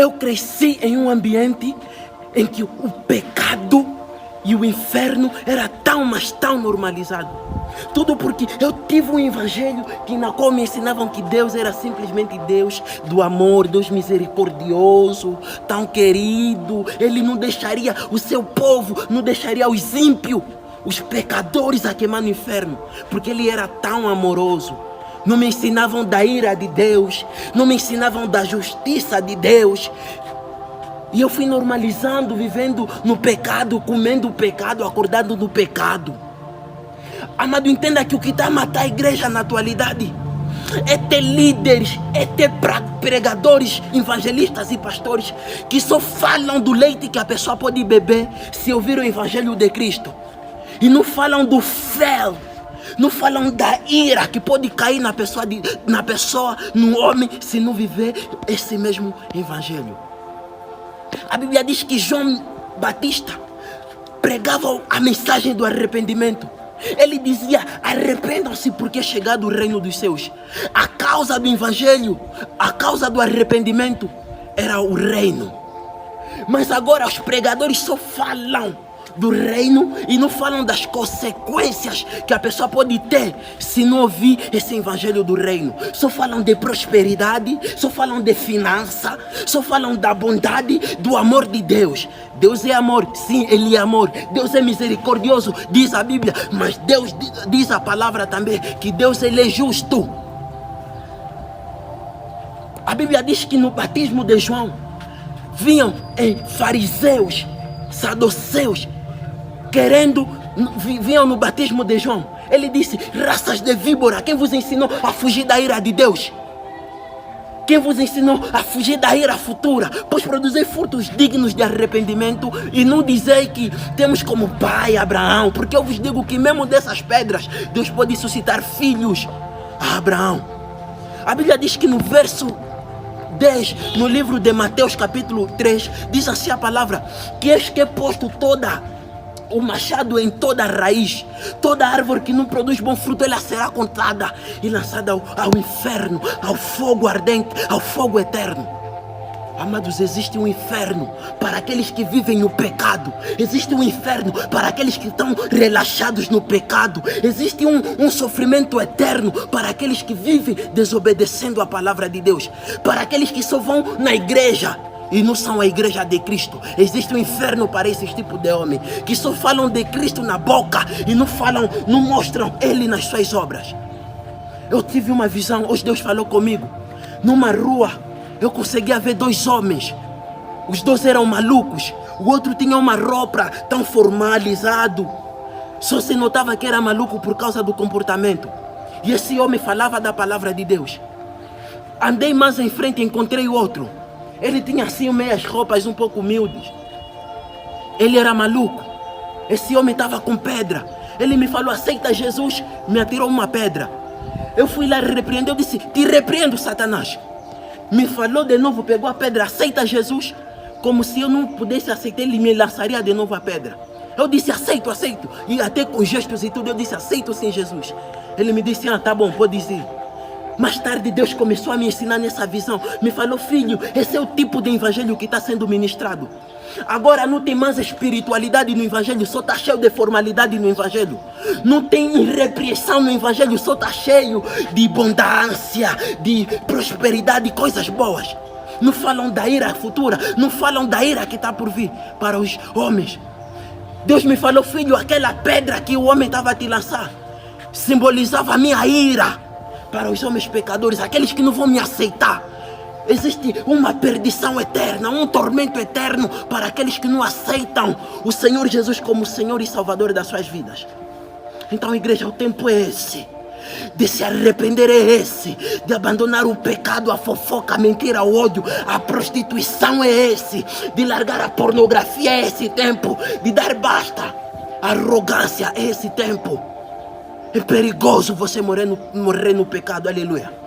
eu cresci em um ambiente em que o pecado e o inferno era tão, mas tão normalizado. Tudo porque eu tive um evangelho na qual me ensinavam que Deus era simplesmente Deus do amor, Deus misericordioso, tão querido. Ele não deixaria o seu povo, não deixaria os ímpios, os pecadores a queimar no inferno, porque Ele era tão amoroso. Não me ensinavam da ira de Deus, não me ensinavam da justiça de Deus. E eu fui normalizando, vivendo no pecado, comendo o pecado, acordando no pecado. Amado, entenda que o que está a matar a igreja na atualidade é ter líderes, é ter pregadores, evangelistas e pastores que só falam do leite que a pessoa pode beber se ouvir o evangelho de Cristo. E não falam do fel, não falam da ira que pode cair na pessoa, no homem, se não viver esse mesmo evangelho. A Bíblia diz que João Batista pregava a mensagem do arrependimento. Ele dizia: arrependam-se porque é chegado o reino dos céus. A causa do evangelho, a causa do arrependimento era o reino. Mas agora os pregadores só falam do reino e não falam das consequências que a pessoa pode ter se não ouvir esse evangelho do reino. Só falam de prosperidade, só falam de finança, só falam da bondade, do amor de Deus. Deus é amor, sim, Ele é amor. Deus é misericordioso, diz a Bíblia, mas Deus diz a palavra também que Deus, Ele é justo. A Bíblia diz que no batismo de João vinham fariseus, saduceus, vinham no batismo de João. Ele disse: raças de víbora, quem vos ensinou a fugir da ira de Deus? Quem vos ensinou a fugir da ira futura? Pois produzir frutos dignos de arrependimento e não dizer que temos como pai Abraão, porque eu vos digo que mesmo dessas pedras Deus pode suscitar filhos a Abraão. A Bíblia diz que no verso 10, no livro de Mateus capítulo 3, diz assim a palavra: que eis que é posto o machado em toda a raiz, toda árvore que não produz bom fruto, ela será cortada e lançada ao inferno, ao fogo ardente, ao fogo eterno. Amados, existe um inferno para aqueles que vivem no pecado. Existe um inferno para aqueles que estão relaxados no pecado. Existe um sofrimento eterno para aqueles que vivem desobedecendo a palavra de Deus. Para aqueles que só vão na igreja e não são a igreja de Cristo. Existe um inferno para esse tipo de homem que só falam de Cristo na boca e não mostram Ele nas suas obras. Eu tive uma visão, hoje Deus falou comigo. Numa rua eu conseguia ver dois homens. Os dois eram malucos. O outro tinha uma roupa tão formalizado. Só se notava que era maluco por causa do comportamento. E esse homem falava da palavra de Deus. Andei mais em frente e encontrei o outro. Ele tinha assim meias roupas um pouco humildes. Ele era maluco. Esse homem estava com pedra. Ele me falou: aceita Jesus. Me atirou uma pedra. Eu fui lá repreender. Eu disse: te repreendo, Satanás. Me falou de novo, pegou a pedra: aceita Jesus. Como se eu não pudesse aceitar, ele me lançaria de novo a pedra. Eu disse: aceito. E até com gestos e tudo, eu disse: aceito sim, Jesus. Ele me disse: tá bom, pode ir. Mais tarde Deus começou a me ensinar nessa visão. Me falou: filho, esse é o tipo de evangelho que está sendo ministrado. Agora não tem mais espiritualidade no evangelho, só está cheio de formalidade no evangelho. Não tem repressão no evangelho, só está cheio de abundância, de prosperidade, coisas boas. Não falam da ira futura, não falam da ira que está por vir para os homens. Deus me falou: filho, aquela pedra que o homem estava a te lançar simbolizava a minha ira para os homens pecadores, aqueles que não vão me aceitar. Existe uma perdição eterna, um tormento eterno para aqueles que não aceitam o Senhor Jesus como Senhor e Salvador das suas vidas. Então, igreja, o tempo é esse. De se arrepender é esse. De abandonar o pecado, a fofoca, a mentira, o ódio, a prostituição é esse. De largar a pornografia é esse tempo. De dar basta. A arrogância é esse tempo. É perigoso você morrer no pecado, aleluia.